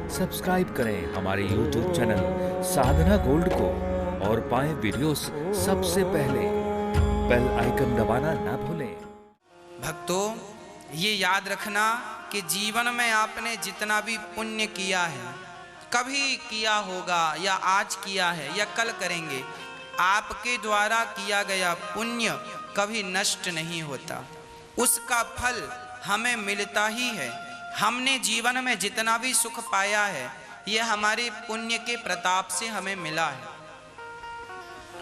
Subscribe करें हमारे YouTube channel साधना gold को और पाएं वीडियोस सबसे पहले। बेल आइकन दबाना ना भूलें। भक्तों, ये याद रखना कि जीवन में आपने जितना भी पुण्य किया है, कभी किया होगा या आज किया है या कल करेंगे, आपके द्वारा किया गया पुण्य कभी नष्ट नहीं होता। उसका फल हमें मिलता ही है। हमने जीवन में जितना भी सुख पाया है, यह हमारे पुण्य के प्रताप से हमें मिला है।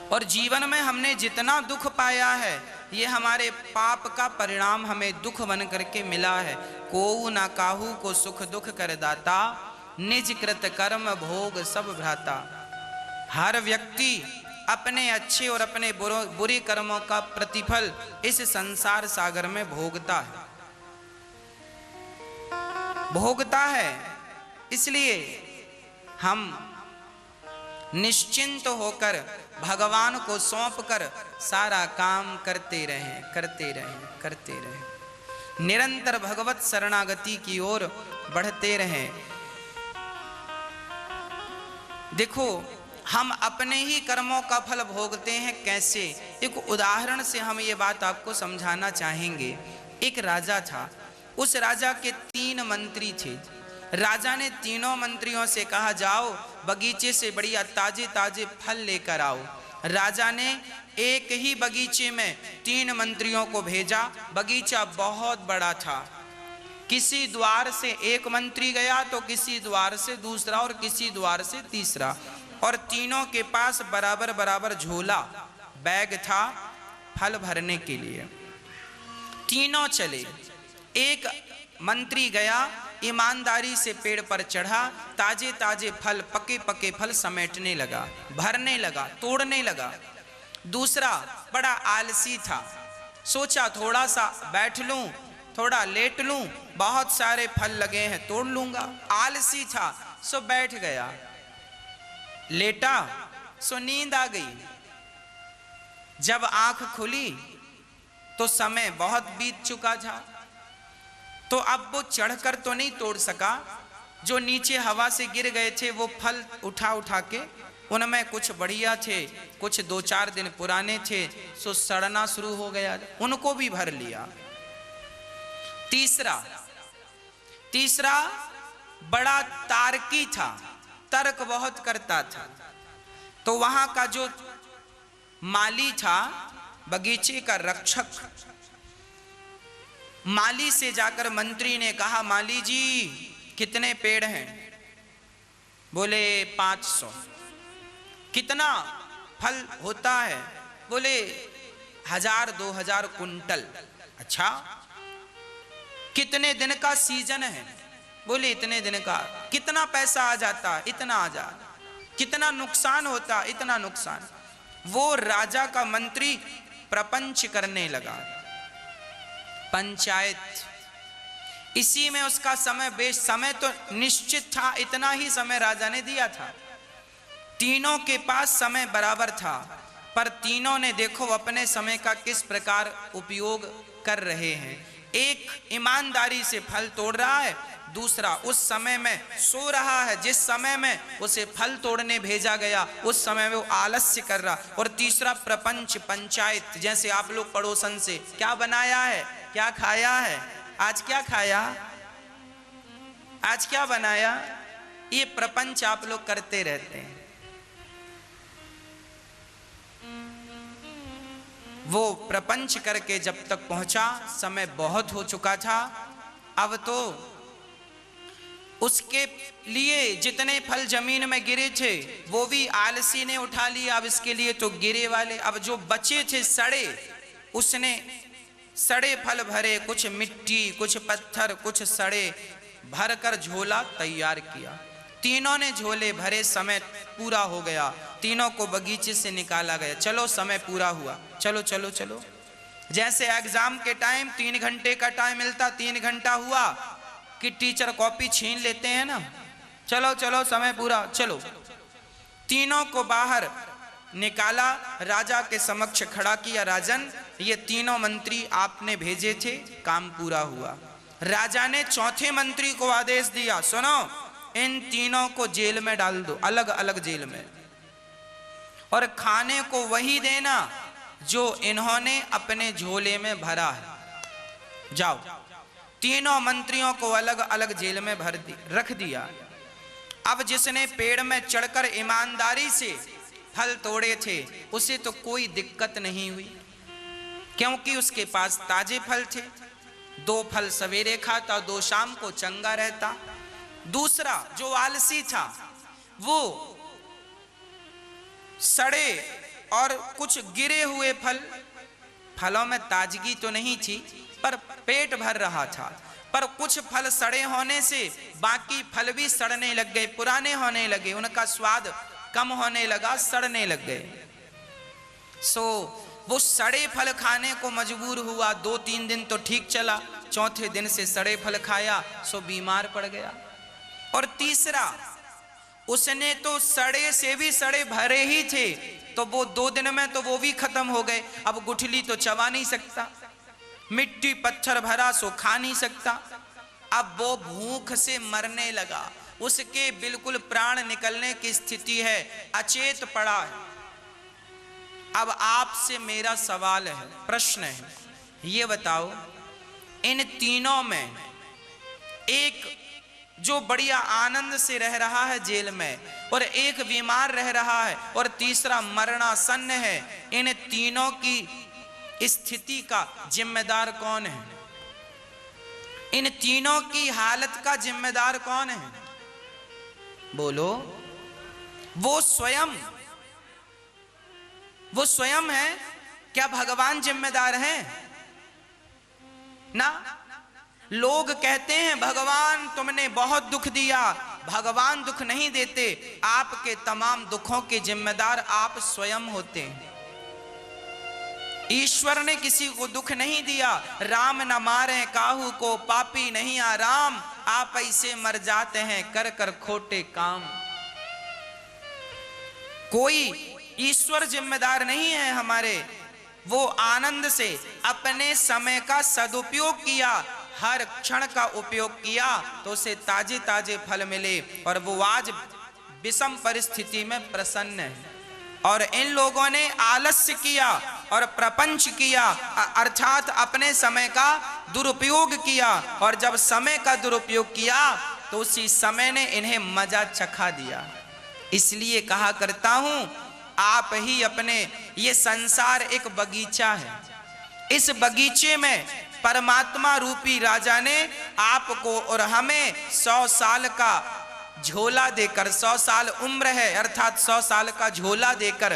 और जीवन में हमने जितना दुख पाया है, ये हमारे पाप का परिणाम हमें दुख बन करके मिला है। कोऊ ना काहू को सुख दुख कर दाता, निज कृत कर्म भोग सब भ्राता। हर व्यक्ति अपने अच्छे और अपने बुरे कर्मों का प्रतिफल इस संसार सागर में भोगता है। इसलिए हम निश्चिंत होकर भगवान को सौंप कर सारा काम करते रहें। निरंतर भगवत शरणागति की ओर बढ़ते रहें। देखो, हम अपने ही कर्मों का फल भोगते हैं कैसे। एक उदाहरण से हम ये बात आपको समझाना चाहेंगे। एक राजा था, उस राजा के 3 मंत्री थे। राजा ने तीनों मंत्रियों से कहा, जाओ बगीचे से बढ़िया ताजे ताजे फल लेकर आओ। राजा ने एक ही बगीचे में 3 मंत्रियों को भेजा। बगीचा बहुत बड़ा था। किसी द्वार से एक मंत्री गया तो किसी द्वार से दूसरा और किसी द्वार से तीसरा, और तीनों के पास बराबर बराबर झोला बैग था फल भरने के लिए। तीनों चले। एक मंत्री गया, ईमानदारी से पेड़ पर चढ़ा, ताजे ताजे फल, पके पके फल समेटने लगा, भरने लगा, तोड़ने लगा। दूसरा बड़ा आलसी था, सोचा थोड़ा सा बैठ लूं, थोड़ा लेट लूं, बहुत सारे फल लगे हैं तोड़ लूंगा। आलसी था सो बैठ गया, लेटा सो नींद आ गई। जब आंख खुली तो समय बहुत बीत चुका था। तो अब वो चढ़कर तो नहीं तोड़ सका। जो नीचे हवा से गिर गए थे वो फल उठा के, उनमें कुछ बढ़िया थे, कुछ 2-4 दिन पुराने थे, सो सड़ना शुरू हो गया, उनको भी भर लिया। तीसरा बड़ा तार्की था, तर्क बहुत करता था। तो वहां का जो माली था, बगीचे का रक्षक, माली से जाकर मंत्री ने कहा, माली जी कितने पेड़ हैं? बोले 500। कितना फल होता है? बोले 1000-2000 कुंटल। अच्छा, कितने दिन का सीजन है? बोले इतने दिन का। कितना पैसा आ जाता? इतना आ जा। कितना नुकसान होता? इतना नुकसान। वो राजा का मंत्री प्रपंच करने लगा, पंचायत। इसी में उसका समय तो निश्चित था, इतना ही समय राजा ने दिया था। तीनों के पास समय बराबर था, पर तीनों ने देखो अपने समय का किस प्रकार उपयोग कर रहे हैं। एक ईमानदारी से फल तोड़ रहा है, दूसरा उस समय में सो रहा है जिस समय में उसे फल तोड़ने भेजा गया, उस समय में वो आलस्य कर रहा, और तीसरा प्रपंच, पंचायत। जैसे आप लोग पड़ोसन से क्या बनाया है, क्या खाया है, आज क्या खाया, आज क्या बनाया, ये प्रपंच आप लोग करते रहते हैं। वो प्रपंच करके जब तक पहुंचा, समय बहुत हो चुका था। अब तो उसके लिए जितने फल जमीन में गिरे थे वो भी आलसी ने उठा लिया। अब इसके लिए तो गिरे वाले, अब जो बचे थे सड़े, उसने सड़े फल भरे, कुछ मिट्टी, कुछ पत्थर, कुछ सड़े, भरकर झोला तैयार किया। तीनों ने झोले भरे, समय पूरा हो गया, तीनों को बगीचे से निकाला गया। चलो समय पूरा हुआ, चलो चलो चलो। जैसे एग्जाम के टाइम 3 घंटे का टाइम मिलता, 3 घंटा हुआ कि टीचर कॉपी छीन लेते हैं ना, चलो चलो समय पूरा, चलो। तीनों को बाहर निकाला, राजा के समक्ष खड़ा किया। राजन, ये तीनों मंत्री आपने भेजे थे, काम पूरा हुआ। राजा ने चौथे मंत्री को आदेश दिया, सुनो इन तीनों को जेल में डाल दो, अलग अलग जेल में, और खाने को वही देना जो इन्होंने अपने झोले में भरा है। जाओ। तीनों मंत्रियों को अलग अलग जेल में रख दिया। अब जिसने पेड़ में चढ़कर ईमानदारी से फल तोड़े थे उसे तो कोई दिक्कत नहीं हुई, क्योंकि उसके पास ताजे फल थे। 2 फल सवेरे खाता, 2 शाम को चंगा रहता। दूसरा जो आलसी था वो सड़े और कुछ गिरे हुए फलों में ताजगी तो नहीं थी पर पेट भर रहा था, पर कुछ फल सड़े होने से बाकी फल भी सड़ने लग गए, पुराने होने लगे, उनका स्वाद कम होने लगा, सड़ने लग गए। वो सड़े फल खाने को मजबूर हुआ। 2-3 दिन तो ठीक चला, चौथे दिन से सड़े फल खाया सो बीमार पड़ गया। और तीसरा, उसने तो सड़े से भी सड़े भरे ही थे, तो वो 2 दिन में तो वो भी खत्म हो गए। अब गुठली तो चबा नहीं सकता, मिट्टी पत्थर भरा सो खा नहीं सकता। अब वो भूख से मरने लगा, उसके बिल्कुल प्राण निकलने की स्थिति है, अचेत पड़ा है। अब आपसे मेरा सवाल है, प्रश्न है, ये बताओ इन तीनों में एक जो बढ़िया आनंद से रह रहा है जेल में, और एक बीमार रह रहा है, और तीसरा मरणासन्न है, इन तीनों की स्थिति का जिम्मेदार कौन है? इन तीनों की हालत का जिम्मेदार कौन है? बोलो। वो स्वयं है? क्या भगवान जिम्मेदार हैं? ना। लोग कहते हैं भगवान तुमने बहुत दुख दिया। भगवान दुख नहीं देते, आपके तमाम दुखों के जिम्मेदार आप स्वयं होते हैं। ईश्वर ने किसी को दुख नहीं दिया। राम न मारे काहू को, पापी नहीं आराम, आप ऐसे मर जाते हैं कर कर खोटे काम। कोई ईश्वर जिम्मेदार नहीं है हमारे। वो आनंद से अपने समय का सदुपयोग किया, हर क्षण का उपयोग किया तो उसे ताजे ताजे फल मिले, और वो आज विषम परिस्थिति में प्रसन्न है। और इन लोगों ने आलस्य किया और प्रपंच किया, अर्थात अपने समय का दुरुपयोग किया, और जब समय का दुरुपयोग किया तो उसी समय ने इन्हें मजा चखा दिया। इसलिए कहा करता हूं, आप ही अपने, ये संसार एक बगीचा है, इस बगीचे में परमात्मा रूपी राजा ने आपको और हमें 100 साल का झोला देकर, 100 साल उम्र है अर्थात 100 साल का झोला देकर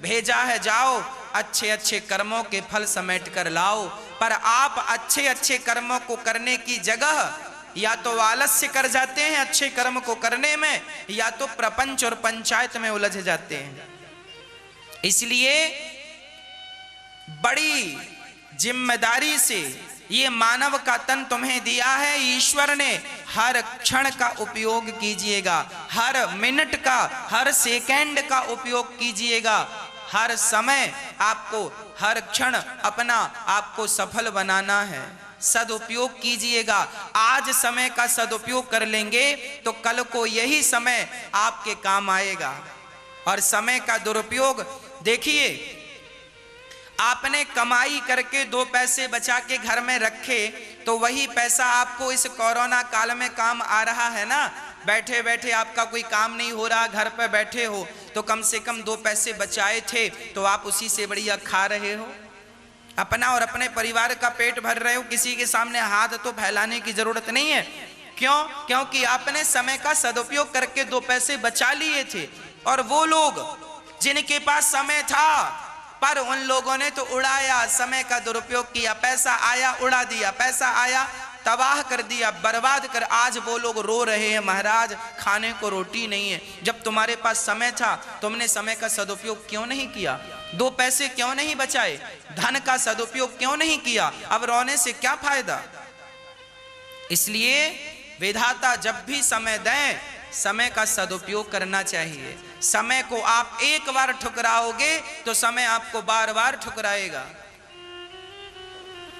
भेजा है, जाओ अच्छे अच्छे कर्मों के फल समेट कर लाओ। पर आप अच्छे अच्छे कर्मों को करने की जगह या तो आलस्य कर जाते हैं अच्छे कर्म को करने में, या तो प्रपंच और पंचायत में उलझ जाते हैं। इसलिए बड़ी जिम्मेदारी से ये मानव का तन तुम्हें दिया है ईश्वर ने, हर क्षण का उपयोग कीजिएगा, हर मिनट का, हर सेकंड का उपयोग कीजिएगा, हर समय आपको, हर क्षण अपना आपको सफल बनाना है, सदुपयोग कीजिएगा। आज समय का सदुपयोग कर लेंगे तो कल को यही समय आपके काम आएगा। और समय का दुरुपयोग देखिए, आपने कमाई करके 2 पैसे बचा के घर में रखे तो वही पैसा आपको इस कोरोना काल में काम आ रहा है ना। बैठे बैठे आपका कोई काम नहीं हो रहा, घर पे बैठे हो तो कम से कम 2 पैसे बचाए थे तो आप उसी से बढ़िया खा रहे हो, अपना और अपने परिवार का पेट भर रहे हो। किसी के सामने हाथ तो फैलाने की जरूरत नहीं है। क्यों? क्योंकि आपने समय का सदुपयोग करके 2 पैसे बचा लिए थे। और वो लोग जिनके पास समय था पर उन लोगों ने तो उड़ाया, समय का दुरुपयोग किया, पैसा आया उड़ा दिया, पैसा आया तबाह कर दिया, बर्बाद कर। आज वो लोग रो रहे हैं, महाराज खाने को रोटी नहीं है। जब तुम्हारे पास समय था तुमने समय का सदुपयोग क्यों नहीं किया? 2 पैसे क्यों नहीं बचाए? धन का सदुपयोग क्यों नहीं किया? अब रोने से क्या फायदा? इसलिए विधाता जब भी समय दें समय का सदुपयोग करना चाहिए। समय को आप एक बार ठुकराओगे तो समय आपको बार बार ठुकराएगा।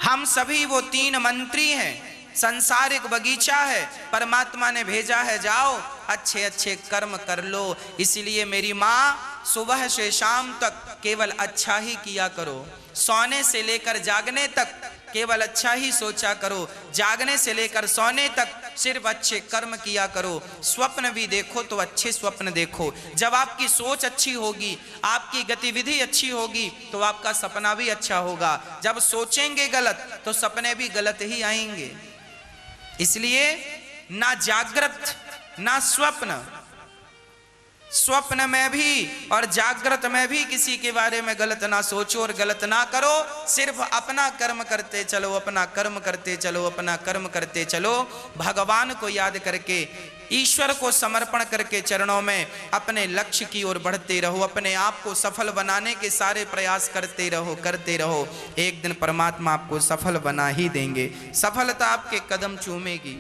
हम सभी वो 3 मंत्री हैं, संसारिक बगीचा है, परमात्मा ने भेजा है जाओ अच्छे अच्छे कर्म कर लो। इसलिए मेरी माँ सुबह से शाम तक केवल अच्छा ही किया करो, सोने से लेकर जागने तक केवल अच्छा ही सोचा करो, जागने से लेकर सोने तक सिर्फ अच्छे कर्म किया करो। स्वप्न भी देखो तो अच्छे स्वप्न देखो। जब आपकी सोच अच्छी होगी, आपकी गतिविधि अच्छी होगी, तो आपका सपना भी अच्छा होगा। जब सोचेंगे गलत तो सपने भी गलत ही आएंगे। इसलिए ना जागृत ना स्वप्न, स्वप्न में भी और जागृत में भी किसी के बारे में गलत ना सोचो और गलत ना करो। सिर्फ अपना कर्म करते चलो, अपना कर्म करते चलो, अपना कर्म करते चलो। भगवान को याद करके, ईश्वर को समर्पण करके चरणों में अपने लक्ष्य की ओर बढ़ते रहो। अपने आप को सफल बनाने के सारे प्रयास करते रहो, करते रहो। एक दिन परमात्मा आपको सफल बना ही देंगे, सफलता आपके कदम चूमेगी।